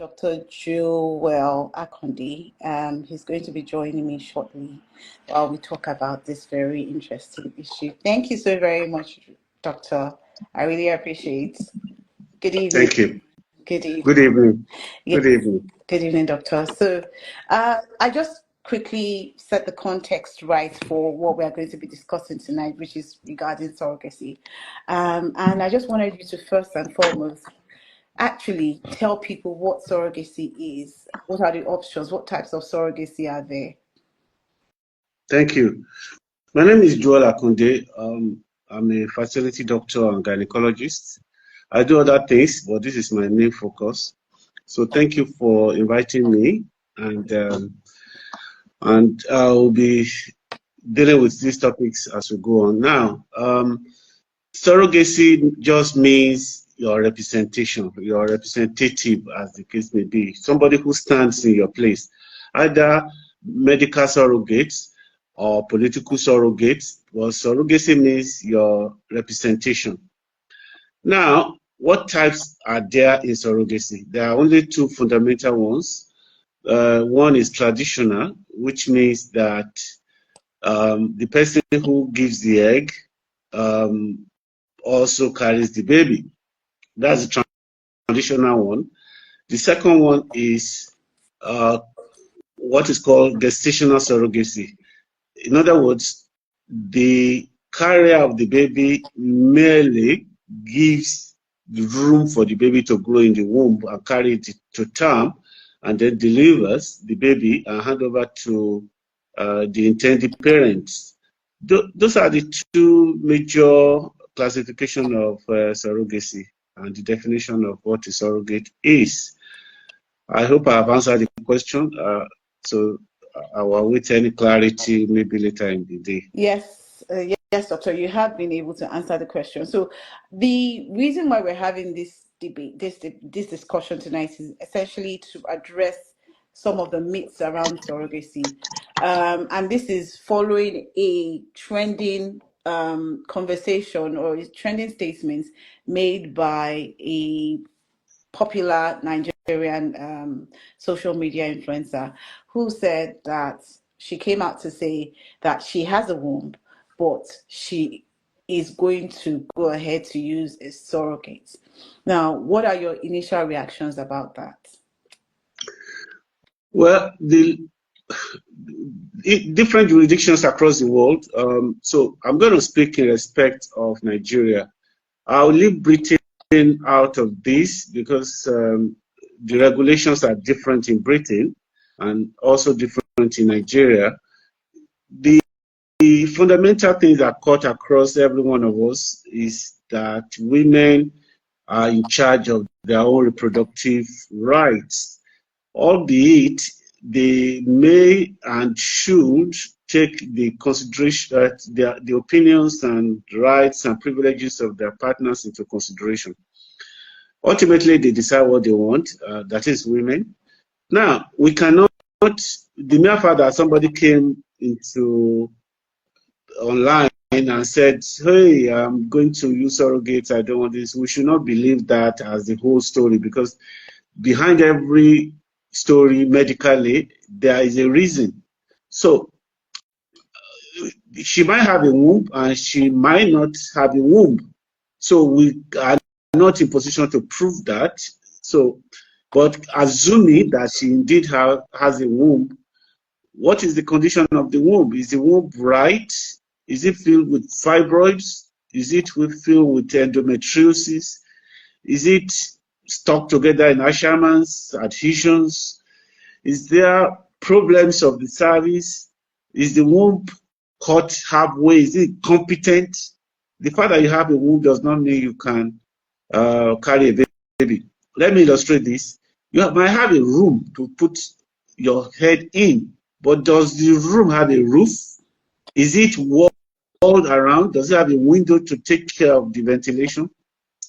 Dr. Joel Akande. He's going to be joining me shortly while we talk about this very interesting issue. Thank you so very much, Doctor. I really appreciate it. Good evening. Thank you. Good evening. Good evening. Yes. Good evening. Good evening, Doctor. So I just quickly set the context right for what we are going to be discussing tonight, which is regarding surrogacy. And I just wanted you to first and foremost actually tell people what surrogacy is. What are the options? What types of surrogacy are there? Thank you. My name is Joel Akande. I'm a fertility doctor and gynecologist. I do other things, but this is my main focus. So thank you for inviting me, and I'll be dealing with these topics as we go on. Now, surrogacy just means your representation, your representative, as the case may be, somebody who stands in your place, either medical surrogates or political surrogates. Well, surrogacy means your representation. Now, what types are there in surrogacy? There are only two fundamental ones. One is traditional, which means that the person who gives the egg also carries the baby. That's the traditional one. The second one is what is called gestational surrogacy. In other words, the carrier of the baby merely gives the room for the baby to grow in the womb and carry it to term, and then delivers the baby and hand over to the intended parents. Those are the two major classification of surrogacy and the definition of what a surrogate is. I hope I have answered the question. So I will await any clarity maybe later in the day. Yes, yes, Doctor, you have been able to answer the question. So the reason why we're having this debate, this discussion tonight is essentially to address some of the myths around surrogacy. And this is following a trending conversation or trending statements made by a popular Nigerian social media influencer who said that she came out to say that she has a womb, but she is going to go ahead to use a surrogate. Now, what are your initial reactions about that? Well, different jurisdictions across the world. So I'm going to speak in respect of Nigeria. I'll leave Britain out of this because the regulations are different in Britain and also different in Nigeria. The fundamental thing that cut across every one of us is that women are in charge of their own reproductive rights, albeit they may and should take the consideration, the opinions and rights and privileges of their partners into consideration. Ultimately, they decide what they want, that is women. Now, we cannot, the mere fact that somebody came into online and said, hey, I'm going to use surrogates, I don't want this, we should not believe that as the whole story, because behind every story medically, there is a reason. So she might have a womb and she might not have a womb. So we are not in position to prove that. So, but assuming that she indeed has a womb, what is the condition of the womb? Is the womb bright? Is it filled with fibroids? Is it filled with endometriosis? Is it stuck together in Asherman's adhesions? Is there problems of the cervix? Is the womb cut halfway? Is it competent? The fact that you have a womb does not mean you can carry a baby. Let me illustrate this. You might have a room to put your head in, but does the room have a roof? Is it walled around? Does it have a window to take care of the ventilation?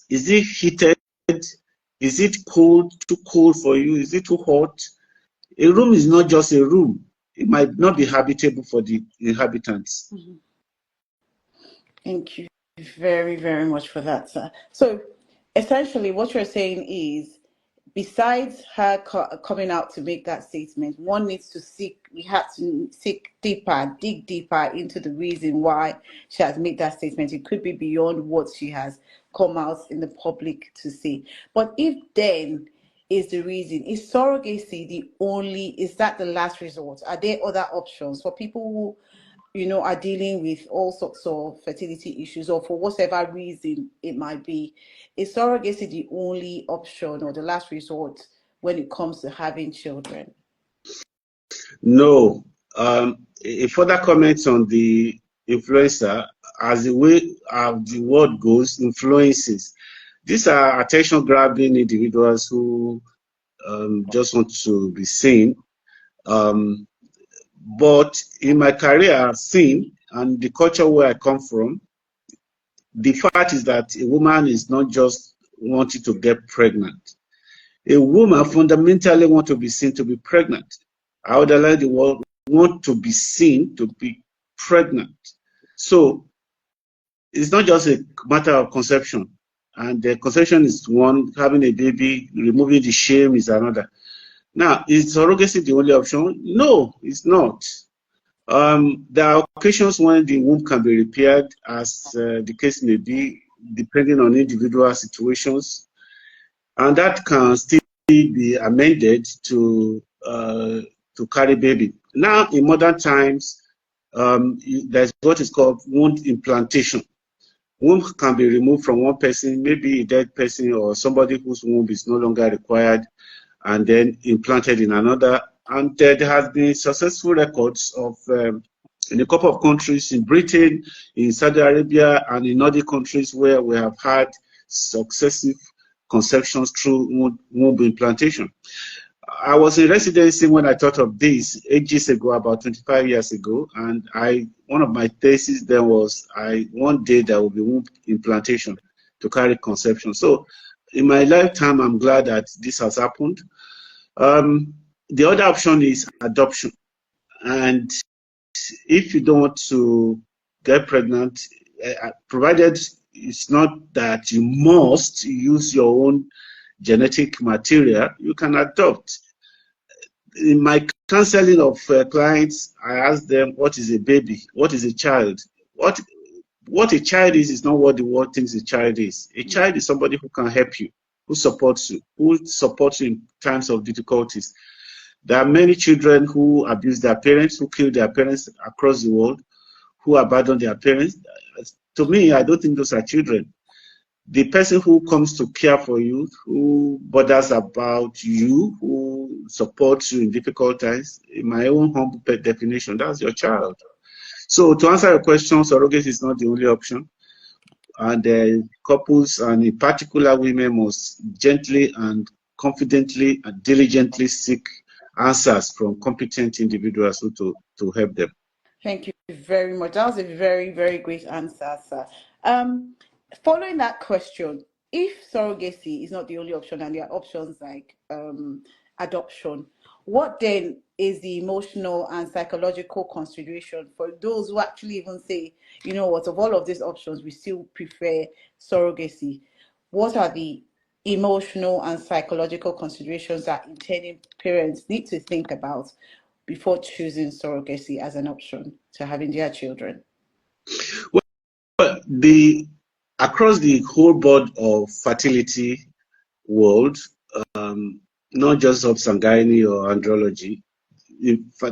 Is it heated? Is it cold, too cold for you? Is it too hot? A room is not just a room. It might not be habitable for the inhabitants. Mm-hmm. Thank you very, very much for that, sir. So essentially what you're saying is besides her coming out to make that statement, we had to dig deeper into the reason why she has made that statement. It could be beyond what she has come out in the public to say. But if then is the reason, is surrogacy is that the last resort? Are there other options for people who, are dealing with all sorts of fertility issues, or for whatever reason it might be? Is surrogacy the only option or the last resort when it comes to having children? No. A further comment on the influencer, as the way the word goes, influences. These are attention-grabbing individuals who just want to be seen. But in my career, I've seen, and the culture where I come from, the fact is that a woman is not just wanting to get pregnant. A woman fundamentally wants to be seen to be pregnant. I would like the word want to be seen to be pregnant. So it's not just a matter of conception. And the conception is one, having a baby, removing the shame is another. Now, is surrogacy the only option? No, it's not. There are occasions when the womb can be repaired, as the case may be, depending on individual situations, and that can still be amended to carry baby. Now, in modern times, there's what is called womb implantation. Womb can be removed from one person, maybe a dead person or somebody whose womb is no longer required, and then implanted in another. And there has been successful records of in a couple of countries, in Britain, in Saudi Arabia, and in other countries where we have had successive conceptions through womb implantation. I was in residency when I thought of this ages ago, about 25 years ago, and one of my theses then was one day there will be womb implantation to carry conception. So in my lifetime, I'm glad that this has happened. The other option is adoption. And if you don't want to get pregnant, provided it's not that you must use your own genetic material, you can adopt. In my counseling of clients, I ask them, what is a baby? What is a child? What a child is not what the world thinks a child is. A child is somebody who can help you, who supports you in times of difficulties. There are many children who abuse their parents, who kill their parents across the world, who abandon their parents. To me, I don't think those are children. The person who comes to care for you, who bothers about you, who supports you in difficult times, in my own humble definition, that's your child. So to answer your question, surrogacy is not the only option. And couples, and in particular women, must gently and confidently and diligently seek answers from competent individuals to help them. Thank you very much. That was a very, very great answer, sir. Following that question, if surrogacy is not the only option and there are options like adoption, what then is the emotional and psychological consideration for those who actually even say, you know what, of all of these options, we still prefer surrogacy? What are the emotional and psychological considerations that intending parents need to think about before choosing surrogacy as an option to having their children? Well, across the whole board of fertility world, not just obs-and-gynae or andrology,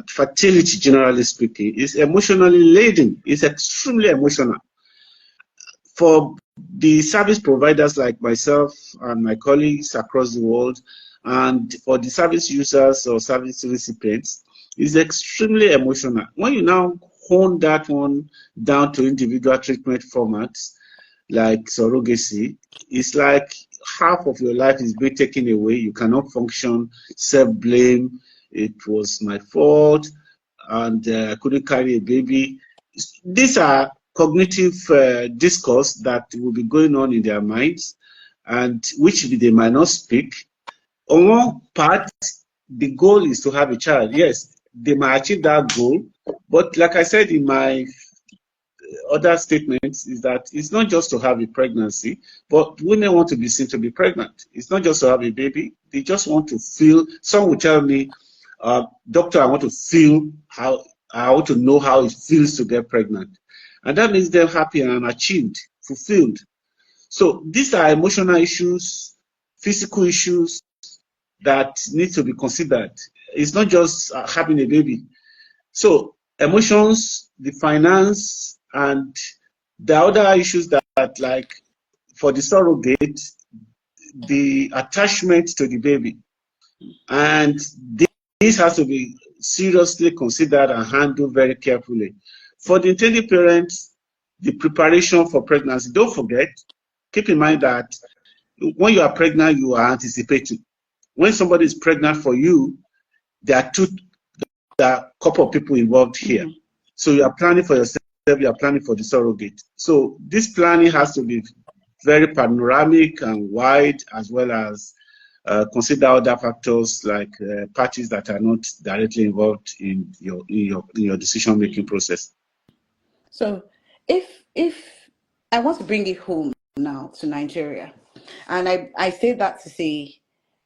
fertility, generally speaking, is emotionally laden. It's extremely emotional. For the service providers like myself and my colleagues across the world, and for the service users or service recipients, it's extremely emotional. When you now hone that one down to individual treatment formats like surrogacy, it's like half of your life is being taken away. You cannot function, self-blame, it was my fault, and I couldn't carry a baby. These are cognitive discourse that will be going on in their minds, and which they might not speak. On one part, the goal is to have a child. Yes, they might achieve that goal, but like I said in my other statements is that it's not just to have a pregnancy, but women want to be seen to be pregnant. It's not just to have a baby. They just want to feel. Some will tell me, doctor, I want to feel how, I want to know how it feels to get pregnant. And that makes them happy and achieved, fulfilled. So these are emotional issues, physical issues that need to be considered. It's not just having a baby. So emotions, the finance, and the other issues that like for the surrogate, the attachment to the baby. And this has to be seriously considered and handled very carefully. For the intended parents, the preparation for pregnancy, don't forget, keep in mind that when you are pregnant, you are anticipating. When somebody is pregnant for you, there are a couple of people involved here. So you are planning for yourself, you are planning for the surrogate. So this planning has to be very panoramic and wide, as well as consider other factors like parties that are not directly involved in your decision-making process. So if I want to bring it home now to Nigeria, and I say that to say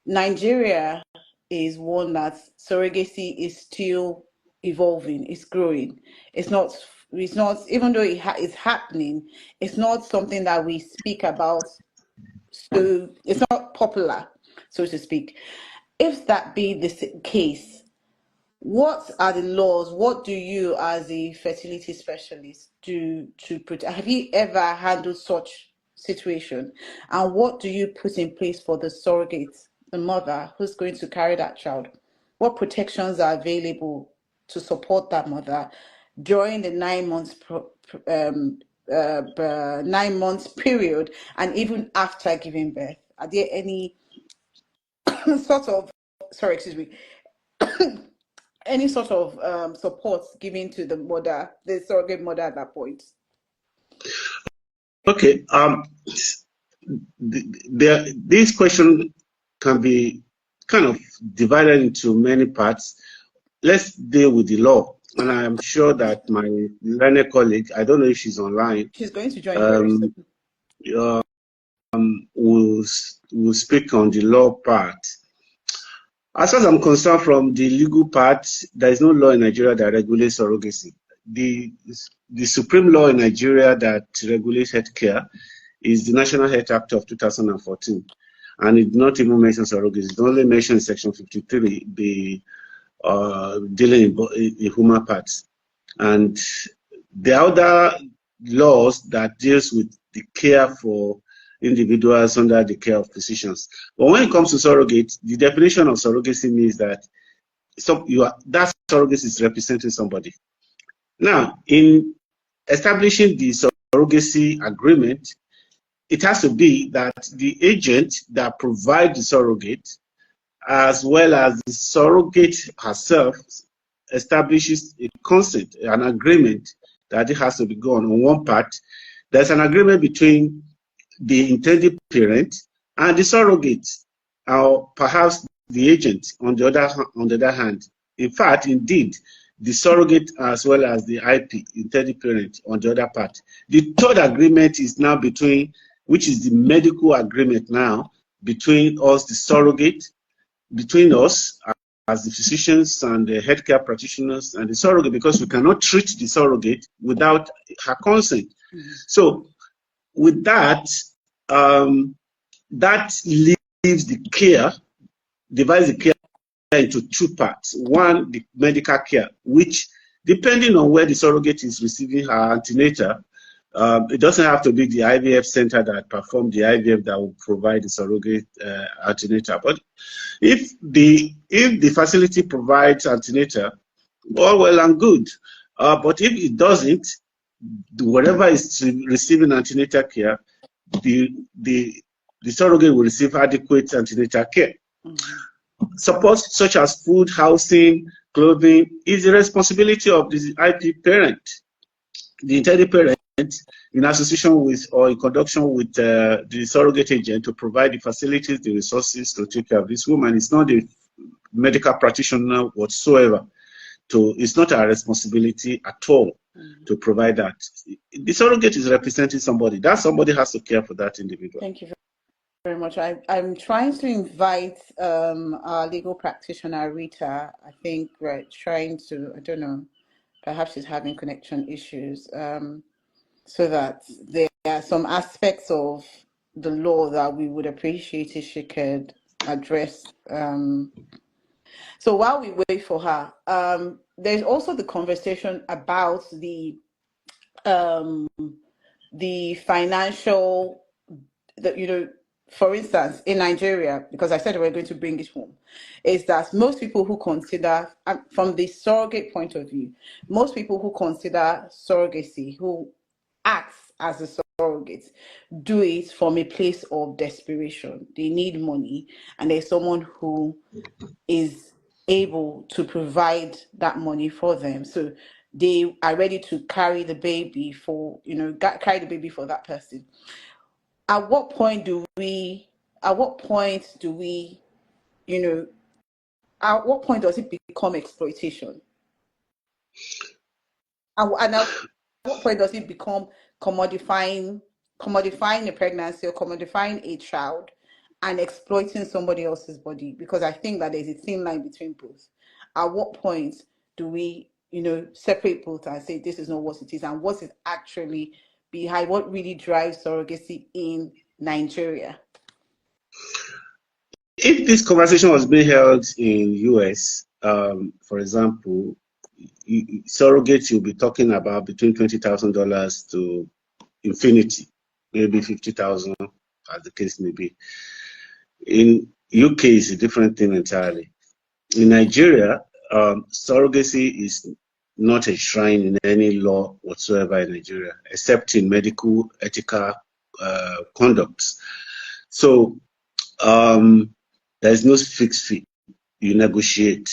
Nigeria is one that surrogacy is still evolving, it's growing. It's not, even though it's happening, it's not something that we speak about. So it's not popular, so to speak. If that be the case, what are the laws? What do you, as a fertility specialist, do to protect? Have you ever handled such situation? And what do you put in place for the surrogate, the mother who's going to carry that child? What protections are available to support that mother during the 9 months 9 months period, and even after giving birth? Are there any sort of, sorry, excuse me, any sort of support given to the mother, the surrogate mother at that point? Okay. This question can be kind of divided into many parts. Let's deal with the law. And I am sure that my learned colleague, I don't know if she's online. She's going to join very soon. Will speak on the law part. As far as I'm concerned, from the legal part, there is no law in Nigeria that regulates surrogacy. The supreme law in Nigeria that regulates healthcare is the National Health Act of 2014, and it not even mentions surrogacy. It only mentions Section 53, the dealing in human parts, and the other laws that deals with the care for individuals under the care of physicians. But when it comes to surrogate, the definition of surrogacy means that that surrogate is representing somebody. Now, in establishing the surrogacy agreement, it has to be that the agent that provides the surrogate, as well as the surrogate herself, establishes a consent, an agreement that it has to be gone on one part. There's an agreement between the intended parent and the surrogate, or perhaps the agent on the other hand. In fact, indeed, the surrogate as well as the IP, intended parent, on the other part. The third agreement is now between, which is the medical agreement now, between us, the surrogate, between us as the physicians and the healthcare practitioners and the surrogate, because we cannot treat the surrogate without her consent. So with that, that leaves the care, divides the care into two parts. One, the medical care, which, depending on where the surrogate is receiving her antenatal, it doesn't have to be the IVF center that performs the IVF that will provide the surrogate antenatal. But if the facility provides antenatal, well and good. But if it doesn't, whatever is receiving antenatal care, the surrogate will receive adequate antenatal care. Support such as food, housing, clothing is the responsibility of the IP parent, the intended parent, in association with or in conjunction with the surrogate agent, to provide the facilities, the resources to take care of this woman. It's not the medical practitioner whatsoever. it's not our responsibility at all to provide that. The surrogate is representing somebody. That somebody has to care for that individual. Thank you very much. I'm trying to invite our legal practitioner, Rita. I think we're trying to, I don't know, perhaps she's having connection issues, so that there are some aspects of the law that we would appreciate if she could address. So while we wait for her, there's also the conversation about the financial, for instance, in Nigeria, because I said we're going to bring it home, is that most people who consider, from the surrogate point of view, most people who consider surrogacy, who acts as a surrogate, do it from a place of desperation. They need money, and there's someone who is able to provide that money for them. So they are ready to carry the baby for, carry the baby for that person. At what point do we, at what point does it become exploitation? And at what point does it become commodifying a pregnancy or commodifying a child and exploiting somebody else's body? Because I think that there's a thin line between both. At what point do we, separate both and say this is not what it is, and what is actually behind, what really drives surrogacy in Nigeria? If this conversation was being held in US, for example, surrogates, you'll be talking about between $20,000 to infinity, maybe 50,000, as the case may be. In UK, it's a different thing entirely. In Nigeria, surrogacy is not enshrined in any law whatsoever in Nigeria, except in medical ethical conducts. So there's no fixed fee. You negotiate.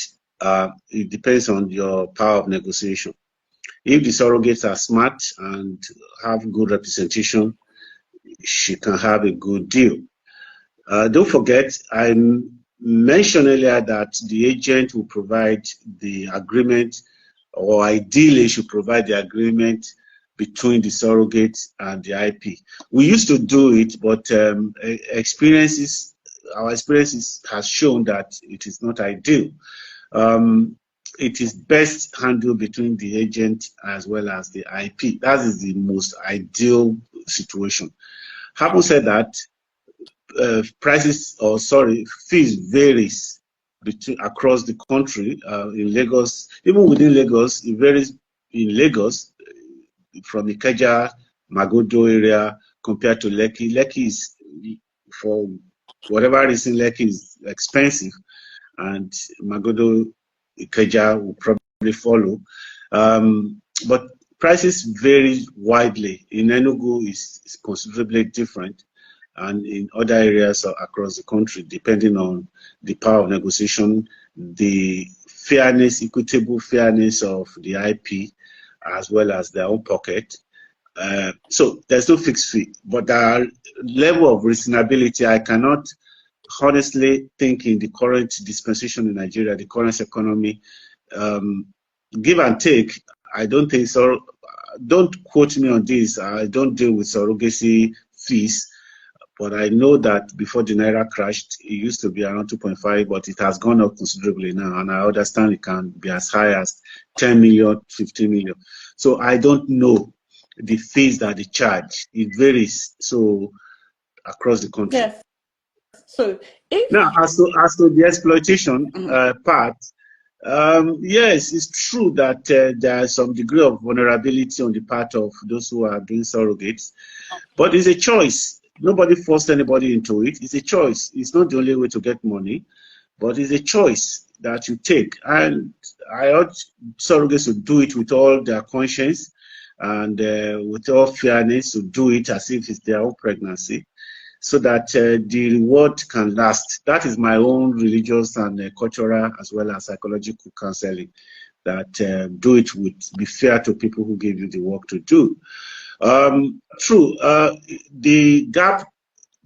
It depends on your power of negotiation. If the surrogates are smart and have good representation, she can have a good deal. Don't forget, I mentioned earlier that the agent will provide the agreement, or ideally should provide the agreement between the surrogate and the IP. We used to do it, but our experiences has shown that it is not ideal. It is best handled between the agent as well as the IP. That is the most ideal situation. Having said that, fees varies across the country. In Lagos, even within Lagos, it varies. In Lagos, from Ikeja, Magodo area compared to Lekki. Lekki is, for whatever reason, Lekki is expensive, and Magodo, Ikeja will probably follow. But prices vary widely. In Enugu, it's considerably different, and in other areas across the country, depending on the power of negotiation, the fairness, equitable fairness of the IP, as well as their own pocket. So there's no fixed fee, but the level of reasonability, I cannot honestly think in the current dispensation in Nigeria, the current economy, give and take, I don't think so. Don't quote me on this. I don't deal with surrogacy fees, but I know that before the Naira crashed, it used to be around 2.5, but it has gone up considerably now, and I understand it can be as high as 10 million, 15 million. So I don't know the fees that they charge. It varies so across the country. Yes. So if now, as to the exploitation part, yes, it's true that there is some degree of vulnerability on the part of those who are doing surrogates, but it's a choice. Nobody forced anybody into it. It's a choice. It's not the only way to get money, but it's a choice that you take. And I urge surrogates to do it with all their conscience and with all fairness, to do it as if it's their own pregnancy, so that the reward can last. That is my own religious and cultural as well as psychological counseling, that do it with, be fair to people who give you the work to do. True, the gap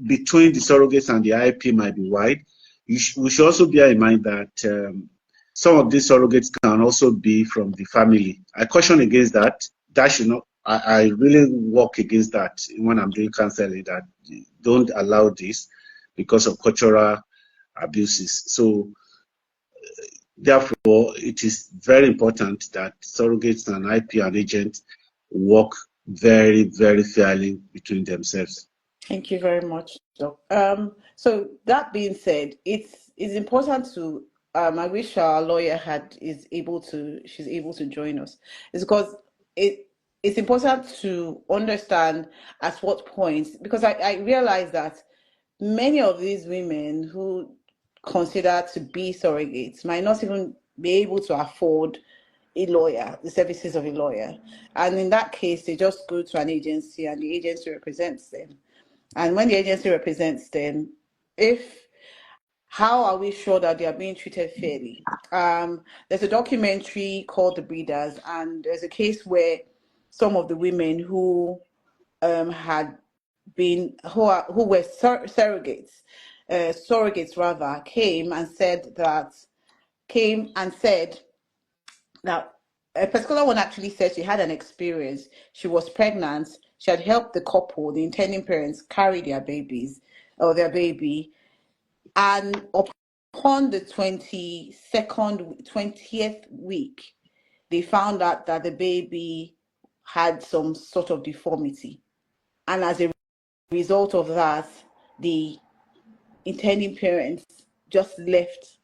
between the surrogates and the IP might be wide. We should also bear in mind that some of these surrogates can also be from the family. I caution against that. That should not. I really work against that when I'm doing counseling. That don't allow this because of cultural abuses. So therefore, it is very important that surrogates and IP and agents work very, very fairly between themselves. Thank you very much, Doc. So that being said, it's important to I wish our lawyer she's able to join us. It's because it's important to understand at what point, because I realize that many of these women who consider to be surrogates might not even be able to afford a lawyer, the services of a lawyer. And in that case, they just go to an agency and the agency represents them. And when the agency represents them, if how are we sure that they are being treated fairly? There's a documentary called The Breeders, and there's a case where some of the women who had been who were surrogates rather, came and said that a particular one actually said she had an experience. She was pregnant. She had helped the couple, the intending parents, carry their babies or their baby. And upon the 20th week, they found out that the baby had some sort of deformity. And as a result of that, the intending parents just left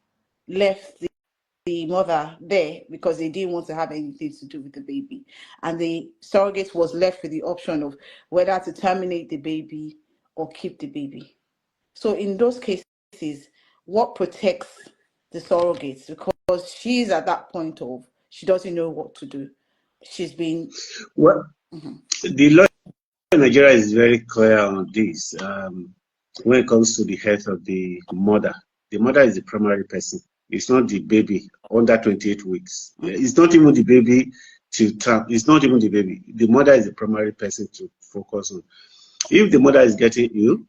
the mother there because they didn't want to have anything to do with the baby. And the surrogate was left with the option of whether to terminate the baby or keep the baby. So in those cases, what protects the surrogates? Because she's at that point of she doesn't know what to do. She's been Well, the law in Nigeria is very clear on this. When it comes to the health of the mother is the primary person. It's not the baby under 28 weeks. It's not even the baby to term. It's not even the baby. The mother is the primary person to focus on. If the mother is getting ill,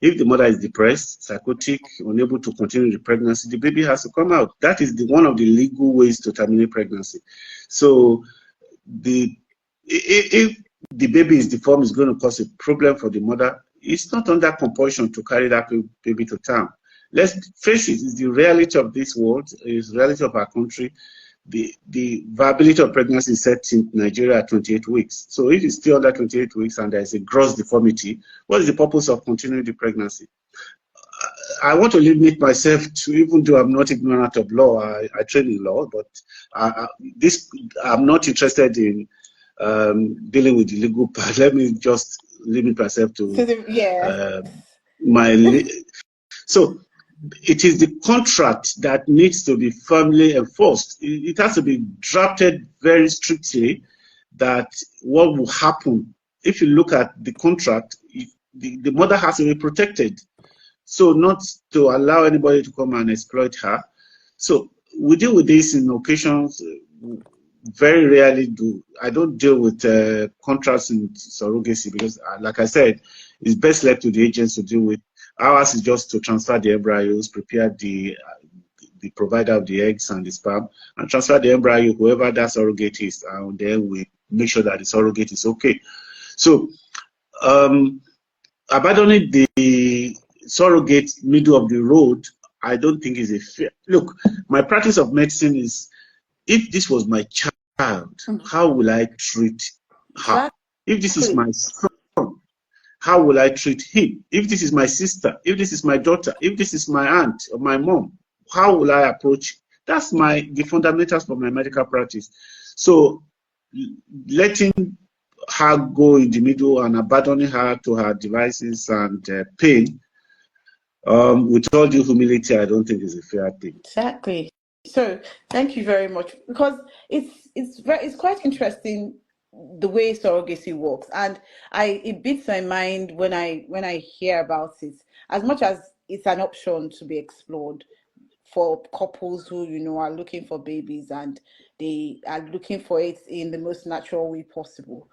if the mother is depressed, psychotic, unable to continue the pregnancy, the baby has to come out. That is one of the legal ways to terminate pregnancy. So if the baby is deformed, is going to cause a problem for the mother. It's not under compulsion to carry that baby to term. Let's face it, it's the reality of this world, it's the reality of our country. The viability of pregnancy is set in Nigeria at 28 weeks. So if it's still under 28 weeks and there's a gross deformity, what is the purpose of continuing the pregnancy? I want to limit myself to, even though I'm not ignorant of law, I train in law, but I'm not interested in dealing with the legal part. Let me just limit myself to so it is the contract that needs to be firmly enforced. It has to be drafted very strictly that what will happen if you look at the contract, the mother has to be protected. So not to allow anybody to come and exploit her. So we deal with this in occasions. Very rarely I don't deal with contracts in surrogacy because, like I said, it's best left to the agents to deal with. Ours is just to transfer the embryos, prepare the provider of the eggs and the sperm, and transfer the embryo, whoever that surrogate is, and then we make sure that the surrogate is okay. So abandoning the surrogate middle of the road, I don't think is a fair. Look, my practice of medicine is, if this was my child, how will I treat her? If this is my son, how will I treat him? If this is my sister, if this is my daughter, if this is my aunt or my mom, how will I approach? That's the fundamentals for my medical practice. So letting her go in the middle and abandoning her to her devices and pain, with all due humility, I don't think is a fair thing. Exactly. So thank you very much, because it's quite interesting the way surrogacy works, and it beats my mind when I hear about it. As much as it's an option to be explored for couples who are looking for babies and they are looking for it in the most natural way possible,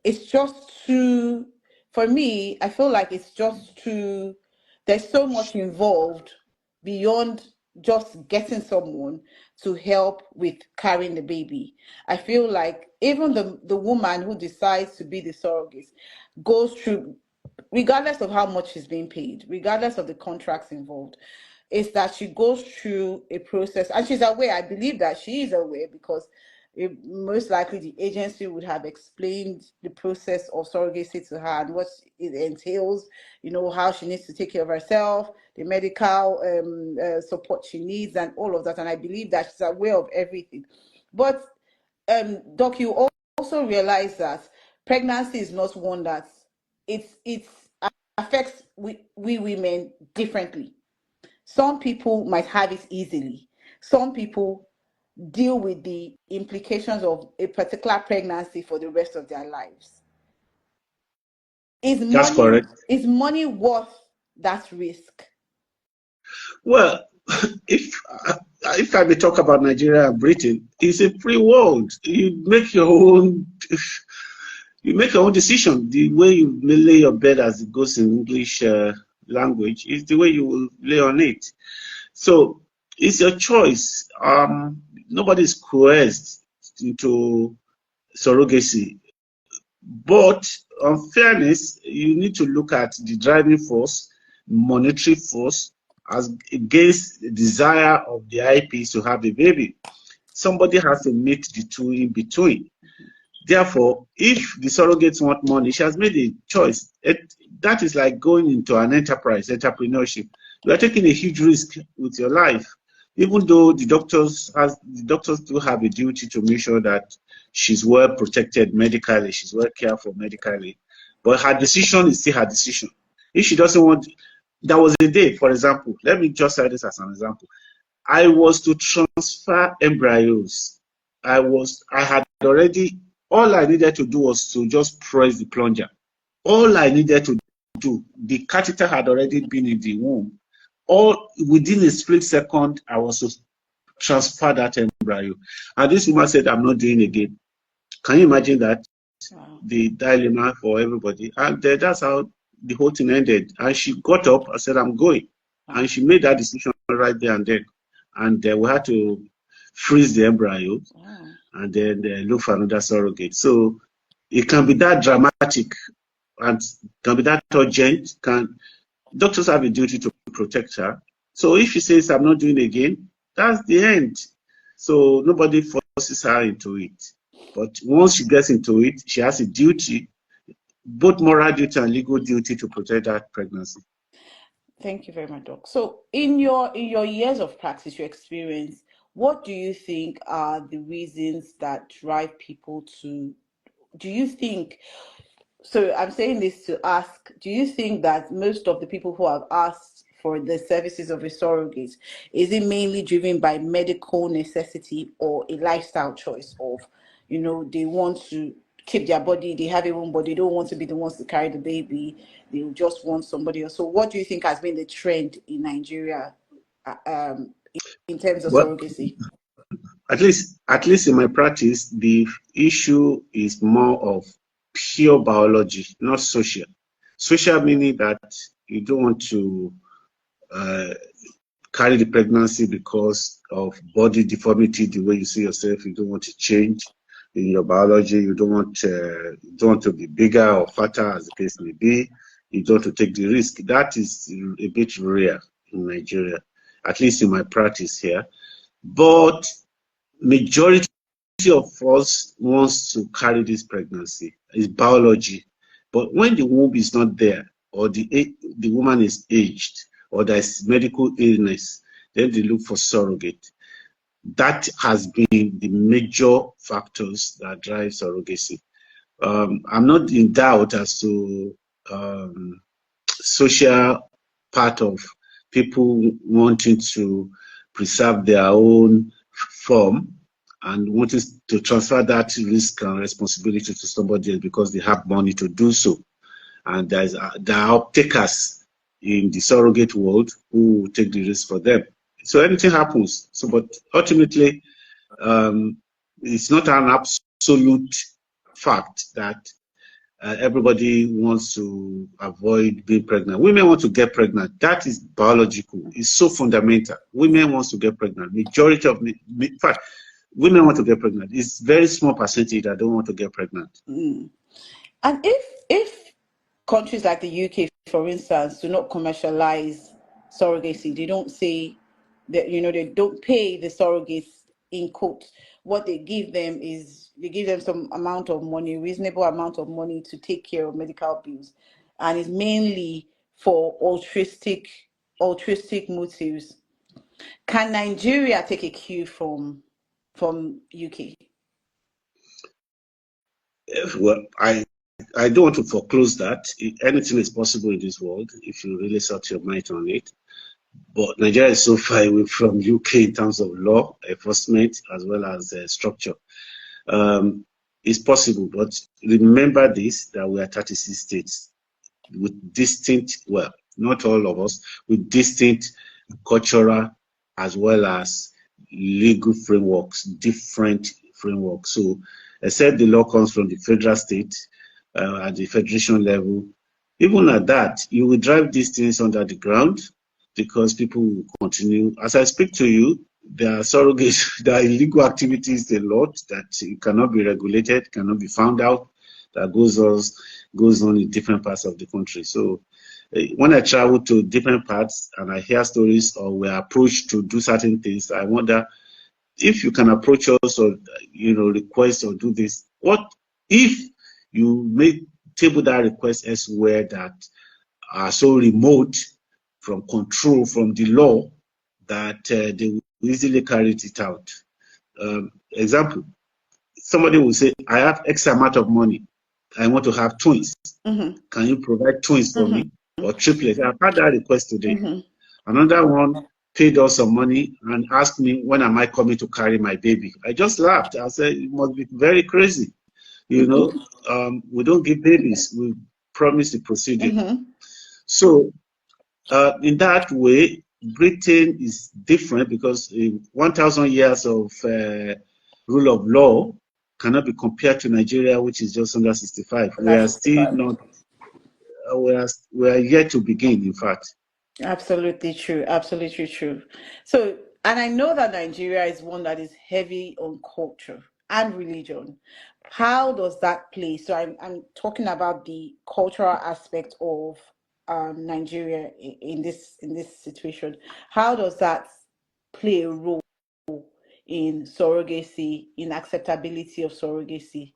it's just too. For me, I feel like it's just too. There's so much involved beyond just getting someone to help with carrying the baby. I feel like even the woman who decides to be the surrogate goes through, regardless of how much she's being paid, regardless of the contracts involved, is that she goes through a process, and she's aware. I believe that she is aware because most likely the agency would have explained the process of surrogacy to her and what it entails, how she needs to take care of herself, the medical support she needs, and all of that. And I believe that she's aware of everything. But Doc, you also realize that pregnancy is not one that it's affects we women differently. Some people might have it easily. Some people deal with the implications of a particular pregnancy for the rest of their lives. That's correct. Is money worth that risk? Well, if I may talk about Nigeria and Britain, it's a free world. You make your own decision. The way you lay your bed, as it goes in English language, is the way you will lay on it. So it's your choice. Nobody's coerced into surrogacy. But on fairness, you need to look at the driving force, monetary force, as against the desire of the IPs to have a baby. Somebody has to meet the two in between. Therefore, if the surrogates want money, she has made a choice. That is like going into an entrepreneurship. You are taking a huge risk with your life, even though the doctors do have a duty to make sure that she's well protected medically, she's well cared for medically. But her decision is still her decision. If she doesn't want, there was a day, for example, let me just say this as an example. I was to transfer embryos. All I needed to do was to just press the plunger. All I needed to do, the catheter had already been in the womb. All within a split second, I was to transfer that embryo. And this woman said, I'm not doing it again. Can you imagine that? Wow. The dilemma for everybody. And that's how the whole thing ended. And she got up and said, I'm going. Wow. And she made that decision right there and then. And we had to freeze the embryo. Wow. And then look for another surrogate. So it can be that dramatic and can be that urgent. Doctors have a duty to protect her. So if she says, I'm not doing it again, that's the end. So nobody forces her into it. But once she gets into it, she has a duty, both moral duty and legal duty, to protect that pregnancy. Thank you very much, Doc. So in your years of practice, your experience, what do you think are the reasons that drive people to, do you think, so I'm saying this to ask, do you think that most of the people who have asked for the services of a surrogate, is it mainly driven by medical necessity or a lifestyle choice of, they want to keep their body, they have a womb, but they don't want to be the ones to carry the baby, they just want somebody else? So what do you think has been the trend in Nigeria in terms of surrogacy? At least in my practice, the issue is more of pure biology, not social. Social meaning that you don't want to carry the pregnancy because of body deformity, the way you see yourself. You don't want to change in your biology. You don't want to be bigger or fatter, as the case may be. You don't want to take the risk. That is a bit rare in Nigeria, at least in my practice here. But majority of us wants to carry this pregnancy. It's biology. But when the womb is not there, or the woman is aged, or there's medical illness, then they look for surrogate. That has been the major factors that drive surrogacy. I'm not in doubt as to social part of people wanting to preserve their own form and wanting to transfer that risk and responsibility to somebody else because they have money to do so. And there are uptakers in the surrogate world who take the risk for them. So anything happens. So, but ultimately, it's not an absolute fact that everybody wants to avoid being pregnant. Women want to get pregnant. That is biological. It's so fundamental. Women want to get pregnant. Majority of in fact, women want to get pregnant. It's very small percentage that don't want to get pregnant. And if countries like the UK, for instance, do not commercialize surrogacy, they don't say that, they don't pay the surrogates in quote. What they give them is they give them some amount of money, reasonable amount of money to take care of medical bills, and it's mainly for altruistic motives. Can Nigeria take a cue from UK? Well, I don't want to foreclose that. Anything is possible in this world if you really set your mind on it. But Nigeria is so far away from UK in terms of law enforcement as well as structure. It's possible, but remember this, that we are 36 states with distinct, well, not all of us, with distinct cultural as well as legal frameworks, different frameworks. So except the law comes from the federal state at the federation level, even at that, you will drive these things under the ground because people will continue. As I speak to you, there are surrogates, there are illegal activities a lot that cannot be regulated, cannot be found out, that goes on in different parts of the country. So when I travel to different parts and I hear stories or we're approached to do certain things, I wonder if you can approach us or request or do this. What if you make table that request elsewhere that are so remote from control from the law that they will easily carry it out? Example, somebody will say, I have X amount of money. I want to have twins. Mm-hmm. Can you provide twins for me or triplets? I've had that request today. Mm-hmm. Another one paid us some money and asked me, when am I coming to carry my baby? I just laughed. I said, it must be very crazy. We don't give babies. We promise the procedure. Mm-hmm. So in that way, Britain is different because 1,000 years of rule of law cannot be compared to Nigeria, which is just under 65. We are still not, we are yet to begin, in fact. Absolutely true. Absolutely true. So, and I know that Nigeria is one that is heavy on culture and religion. How does that play? So I'm talking about the cultural aspect of Nigeria in this situation. How does that play a role in surrogacy, in acceptability of surrogacy?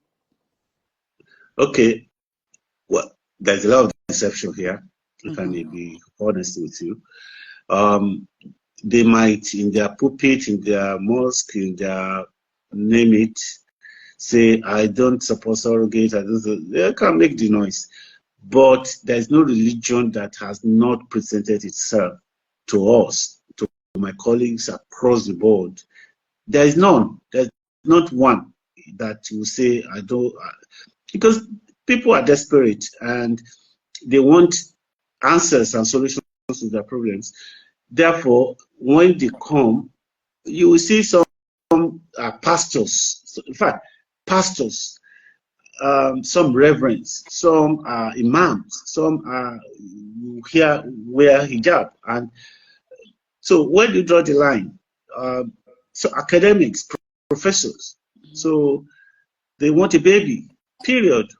Okay, well, there's a lot of deception here, if I may be honest with you. They might, in their pulpit, in their mosque, in their name it, say, I don't support surrogate, they can make the noise. But there's no religion that has not presented itself to us, to my colleagues across the board. There is none. There's not one that will say, I don't, because people are desperate and they want answers and solutions to their problems. Therefore, when they come, you will see some pastors, in fact, pastors, some reverends, some imams, some here wear hijab. And so where do you draw the line? So academics, professors, so they want a baby, period.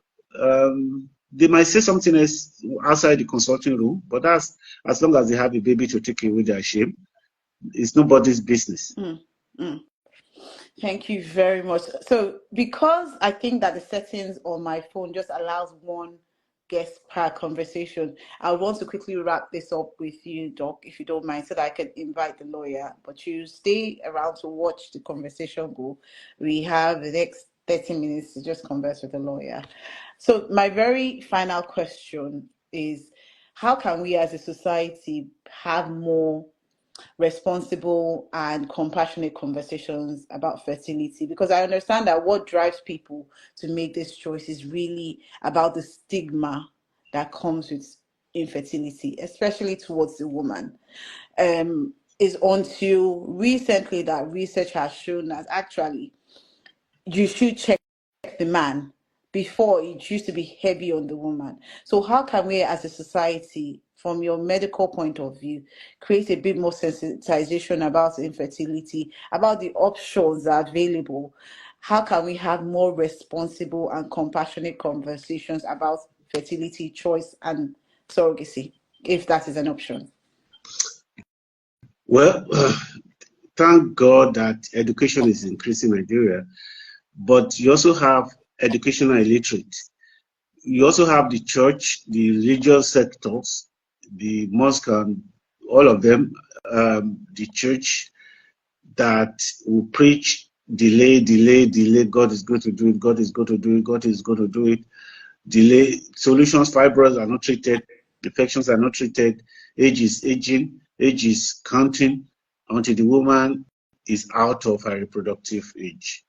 They might say something else outside the consulting room, but that's as long as they have a baby to take away their shame. It's nobody's business. Thank you very much. So because I think that the settings on my phone just allows one guest per conversation, I want to quickly wrap this up with you, Doc, if you don't mind, so that I can invite the lawyer. But you stay around to watch the conversation go. We have the next 30 minutes to just converse with the lawyer. So my very final question is, how can we as a society have more responsible and compassionate conversations about fertility? Because I understand that what drives people to make this choice is really about the stigma that comes with infertility, especially towards the woman. Is until recently that research has shown that actually you should check the man before it used to be heavy on the woman. So how can we as a society, from your medical point of view, create a bit more sensitization about infertility, about the options that are available? How can we have more responsible and compassionate conversations about fertility choice and surrogacy, if that is an option? Well, thank God that education is increasing in Nigeria, but you also have educational illiterate. You also have the church, the religious sectors, the mosque, and all of them, the church that will preach, delay, delay, delay. God is going to do it. God is going to do it. God is going to do it. Delay. Solutions, fibroids are not treated. Infections are not treated. Age is aging. Age is counting until the woman is out of her reproductive age.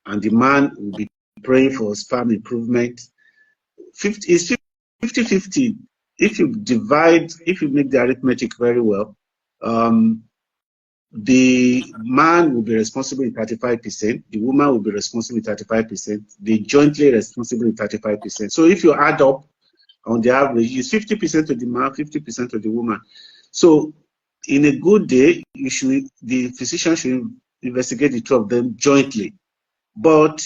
And the man will be praying for sperm improvement. 50-50. If you make the arithmetic very well, the man will be responsible in 35%, the woman will be responsible in 35%, they jointly responsible in 35%. So if you add up on the average, it's 50% to the man, 50% to the woman. So in a good day, the physician should investigate the two of them jointly. But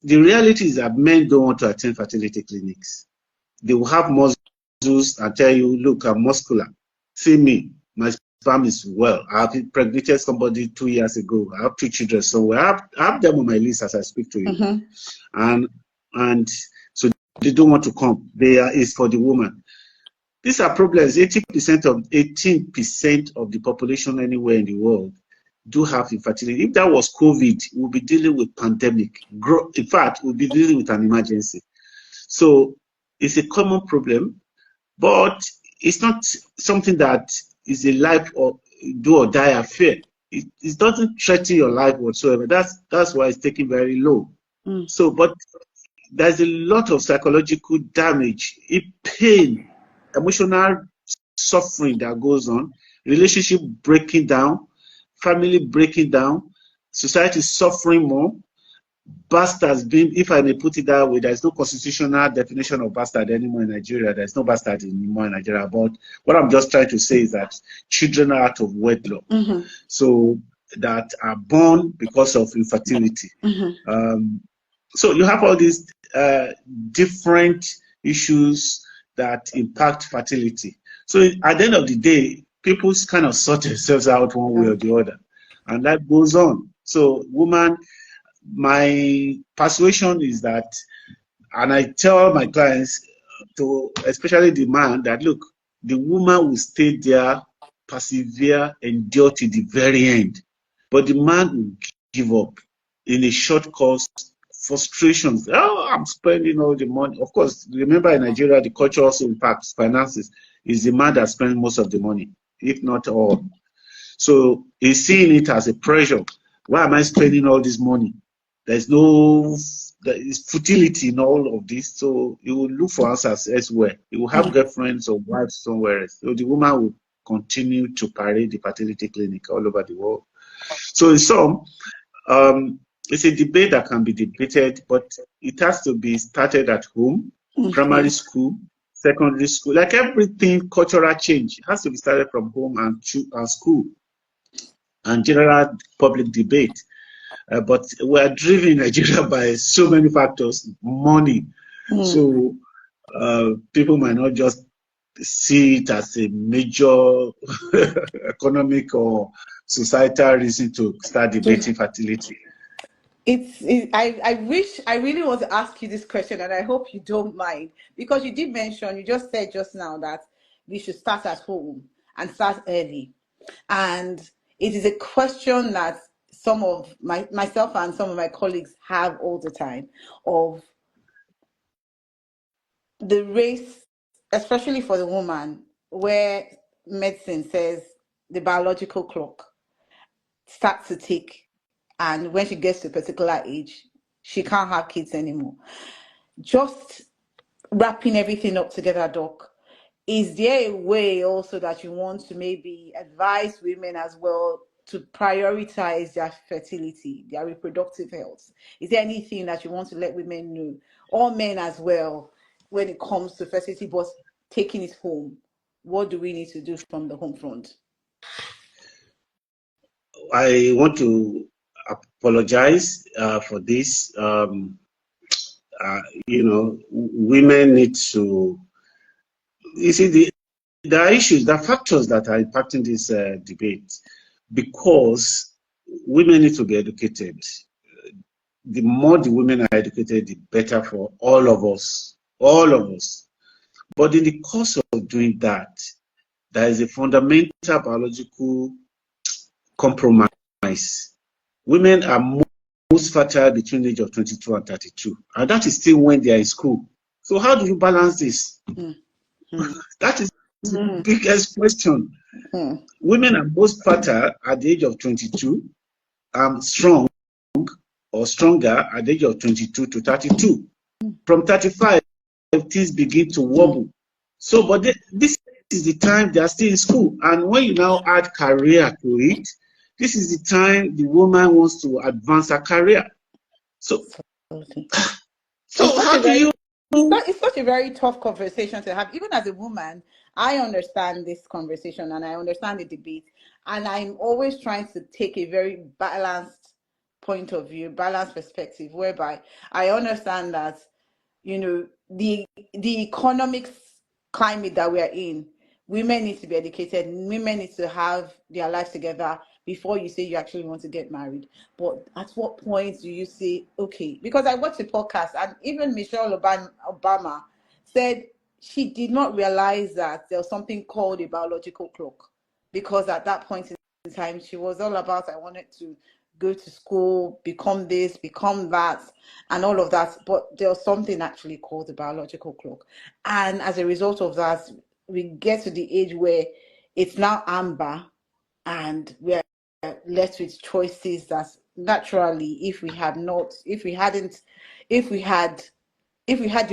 the reality is that men don't want to attend fertility clinics. They will have muscles and tell you, look, I'm muscular. See me, my sperm is well. I have impregnated somebody 2 years ago. I have 2 children somewhere. I have them on my list as I speak to you. And so they don't want to come. It's for the woman. These are problems. 18% of the population anywhere in the world do have infertility. If that was COVID, we'll be dealing with pandemic. In fact, we'll be dealing with an emergency. So it's a common problem, but it's not something that is a life or do or die affair. It doesn't threaten your life whatsoever. That's why it's taken very low. So, but there's a lot of psychological damage, pain, emotional suffering that goes on, relationship breaking down, family breaking down, society suffering more. Bastards being, if I may put it that way, there's no constitutional definition of bastard anymore in Nigeria. There's no bastard anymore in Nigeria. But what I'm just trying to say is that children are out of wedlock, so that are born because of infertility. So you have all these different issues that impact fertility. So at the end of the day, people kind of sort themselves out one way or the other, and that goes on. So my persuasion is that, and I tell my clients, especially the man, that look, the woman will stay there, persevere, endure to the very end, but the man will give up in a short course. Frustrations. Oh, I'm spending all the money. Of course, remember in Nigeria, the culture also impacts finances. Is the man that spends most of the money, if not all. So he's seeing it as a pressure. Why am I spending all this money? There is futility in all of this. So he will look for answers elsewhere. He will have girlfriends or wives somewhere else. So the woman will continue to parade the fertility clinic all over the world. So in sum, it's a debate that can be debated, but it has to be started at home, primary school, secondary school, like everything, cultural change. It has to be started from home and school and general public debate. But we are driven in Nigeria by so many factors, money. So people might not just see it as a major economic or societal reason to start debating fertility. I really want to ask you this question, and I hope you don't mind, because you did mention, you just said just now that we should start at home and start early. And it is a question that some of myself and some of my colleagues have all the time, of the race, especially for the woman, where medicine says the biological clock starts to tick, and when she gets to a particular age, she can't have kids anymore. Just wrapping everything up together, Doc, is there a way also that you want to maybe advise women as well to prioritize their fertility, their reproductive health? Is there anything that you want to let women know, or men as well, when it comes to fertility, but taking it home? What do we need to do from the home front? I want to apologize for this. Women need to, you see, the issues, the factors that are impacting this debate, because women need to be educated. The more the women are educated, the better for all of us. All of us. But in the course of doing that, there is a fundamental biological compromise. Women are most fertile between the age of 22 and 32, and that is still when they are in school. So how do you balance this? That is the biggest question. Women are most fertile at the age of 22, strong or stronger at the age of 22 to 32. From 35, things begin to wobble. So, but this is the time they are still in school. And when you now add career to it, this is the time the woman wants to advance her career. So how do you? It's such a very tough conversation to have. Even as a woman, I understand this conversation and I understand the debate. And I'm always trying to take a very balanced point of view, balanced perspective, whereby I understand that, the economic climate that we are in, women need to be educated, women need to have their lives together before you say you actually want to get married. But at what point do you say, okay, because I watched a podcast and even Michelle Obama said she did not realize that there was something called a biological clock, because at that point in time she was all about, I wanted to go to school, become this, become that, and all of that. But there was something actually called the biological clock. And as a result of that, we get to the age where it's now amber, and we're left with choices that naturally, if we had the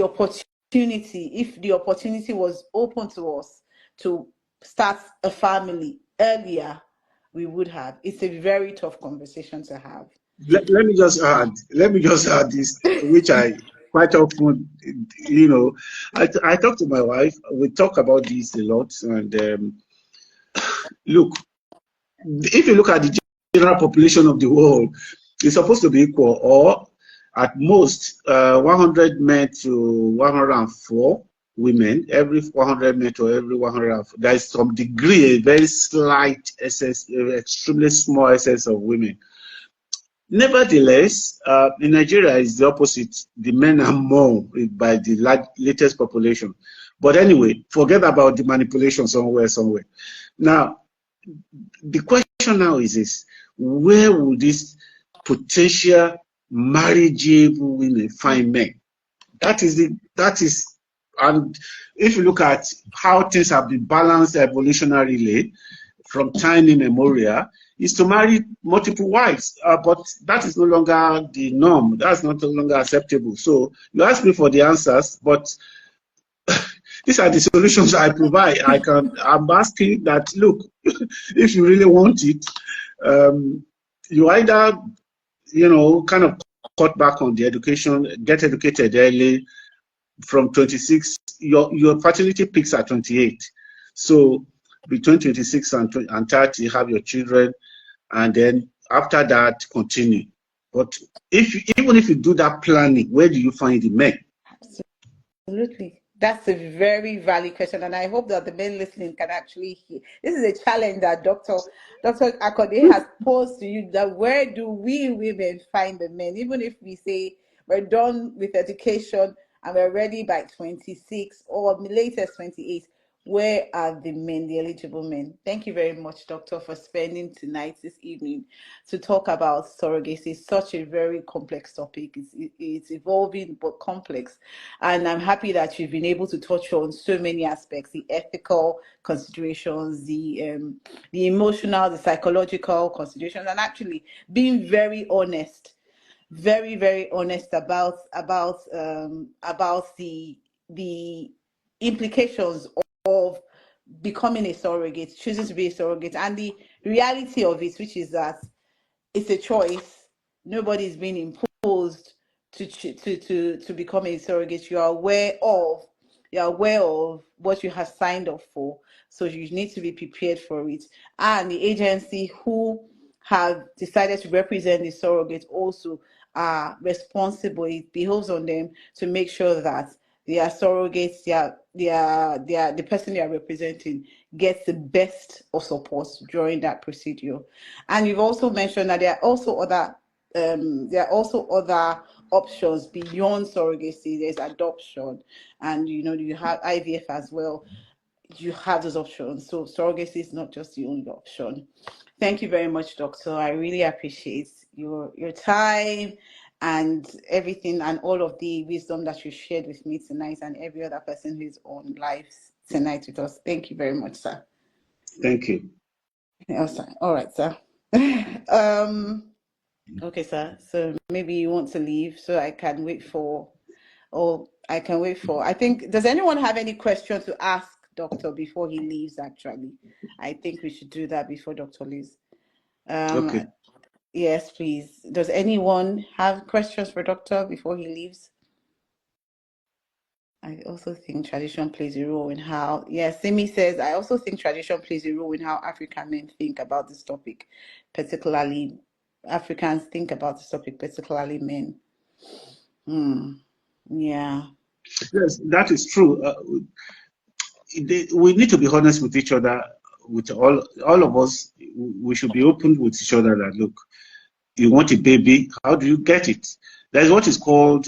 opportunity, if the opportunity was open to us to start a family earlier, we would have. It's a very tough conversation to have. Let me just add this, which I quite often, I talk to my wife. We talk about this a lot, and look, if you look at the general population of the world, it's supposed to be equal, or at most 100 men to 104 women, every 100 men to every 104. There is some degree, a very slight excess, extremely small excess of women. Nevertheless, in Nigeria, it's the opposite. The men are more by the latest population. But anyway, forget about the manipulation somewhere. Now, the question now is this: where will these potential marriageable women find men? That is, and if you look at how things have been balanced evolutionarily from time immemorial, is to marry multiple wives, but that is no longer the norm. That's not no longer acceptable. So you ask me for the answers, but these are the solutions I provide. I'm asking that, look, if you really want it, you either, kind of cut back on the education, get educated early. From 26, your fertility peaks at 28. So between 26 and 30, you have your children, and then after that, continue. But even if you do that planning, where do you find the men? Absolutely. That's a very valid question, and I hope that the men listening can actually hear. This is a challenge that Dr. Akande has posed to you, that where do we women find the men? Even if we say we're done with education and we're ready by 26 or latest 28, where are the men, the eligible men? Thank you very much, Doctor, for spending this evening to talk about surrogacy. It's such a very complex topic. It's evolving but complex. And I'm happy that you've been able to touch on so many aspects: the ethical considerations, the emotional, the psychological considerations, and actually being very honest, very, very honest about the implications of becoming a surrogate, choosing to be a surrogate, and the reality of it, which is that it's a choice. Nobody's being imposed to become a surrogate. You're aware of what you have signed up for. So you need to be prepared for it. And the agency who have decided to represent the surrogate also are responsible. It behoves on them to make sure that their surrogates, the person they are representing gets the best of support during that procedure. And you've also mentioned that there are also other options beyond surrogacy. There's adoption, and you have IVF as well. You have those options. So surrogacy is not just the only option. Thank you very much, Doctor. I really appreciate your time and everything and all of the wisdom that you shared with me tonight and every other person who's on live tonight with us. Thank you very much, sir. Thank you. All right, sir. Okay, sir. So maybe you want to leave so I can wait for, I think, does anyone have any question to ask Doctor before he leaves, actually? I think we should do that before Doctor leaves. Okay. Yes, please. Does anyone have questions for Doctor before he leaves? I also think tradition plays a role in how, yes, Simi says, I also think tradition plays a role in how African men think about this topic, particularly Africans think about this topic, particularly men. Yeah. Yes, that is true. We need to be honest with each other, with all of us. We should be open with each other that, look, you want a baby, how do you get it? There's what is called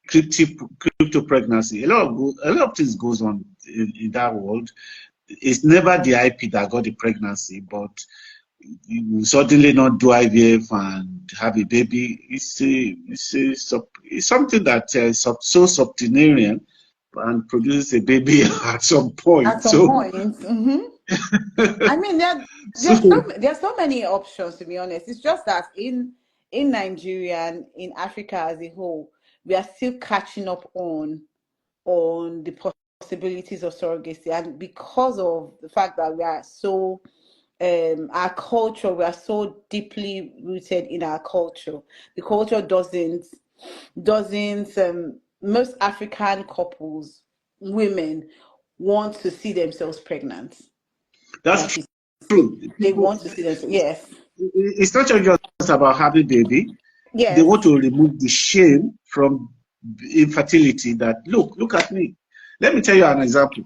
crypto pregnancy. A lot of things goes on in that world. It's never the IP that got the pregnancy, but you suddenly not do IVF and have a baby. It's something that is so subterranean and produces a baby at some point. At some point. I mean, there's so many options, to be honest. It's just that in Nigeria and in Africa as a whole, we are still catching up on the possibilities of surrogacy, and because of the fact that we are so our culture, we are so deeply rooted in our culture. The culture doesn't most African couples, women want to see themselves pregnant. That's true. They want to see themselves. Yes. It's not just about having baby. Yes. They want to remove the shame from infertility. That look at me. Let me tell you an example.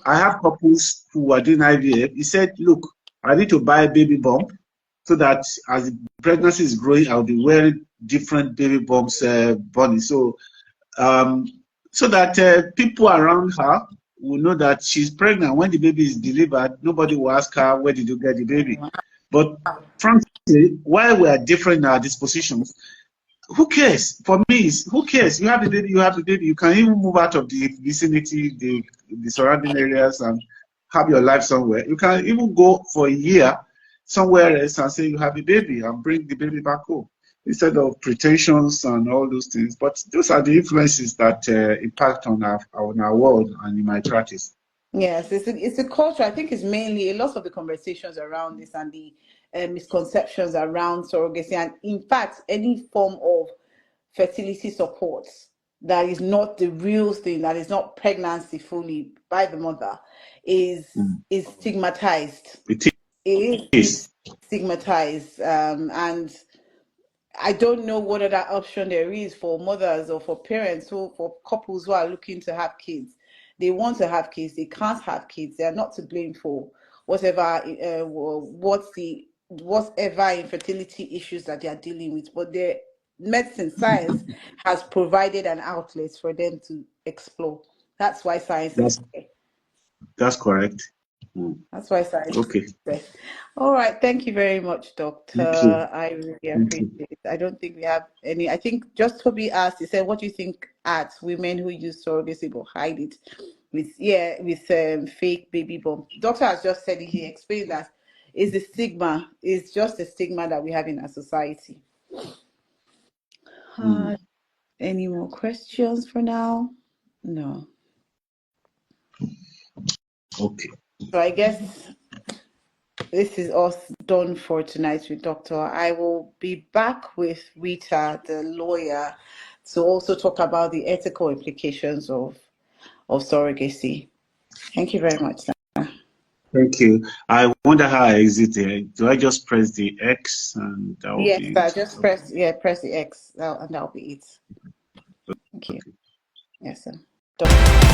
I have couples who are doing IVF. He said, look, I need to buy a baby bump so that as the pregnancy is growing, I'll be wearing different baby bumps body. So that people around her will know that she's pregnant. When the baby is delivered, nobody will ask her, where did you get the baby? But frankly, while we are different in our dispositions, who cares? For me, who cares? You have the baby, you have the baby. You can even move out of the vicinity, the surrounding areas, and have your life somewhere. You can even go for a year somewhere else and say you have a baby and bring the baby back home instead of pretensions and all those things. But those are the influences that impact on our world and in my practice. Yes, it's a culture. I think it's mainly a lot of the conversations around this and the misconceptions around surrogacy, and in fact, any form of fertility support that is not the real thing, that is not pregnancy fully by the mother, is stigmatized. It It's stigmatized, and I don't know what other option there is for mothers or for parents for couples who are looking to have kids. They want to have kids, they can't have kids. They are not to blame for whatever whatever infertility issues that they are dealing with. But the medicine science has provided an outlet for them to explore. That's why science is there. That's correct. That's why science okay. is there. All right. Thank you very much, Doctor. I really appreciate it. I don't think we have any. I think just Toby asked, he said, what do you think at women who use surrogacy but hide it with fake baby bump? Doctor has just said it. He explained that is the stigma. It's just the stigma that we have in our society. Any more questions for now? No. Okay. So I guess this is us done for tonight with Doctor. I will be back with Rita, the lawyer, to also talk about the ethical implications of surrogacy. Thank you very much. Thank you. I wonder how I exit here. Do I just press the X and that will Yes, be sir. it? Just press the X, and that'll be it. Thank you. Yes, sir. Doctor.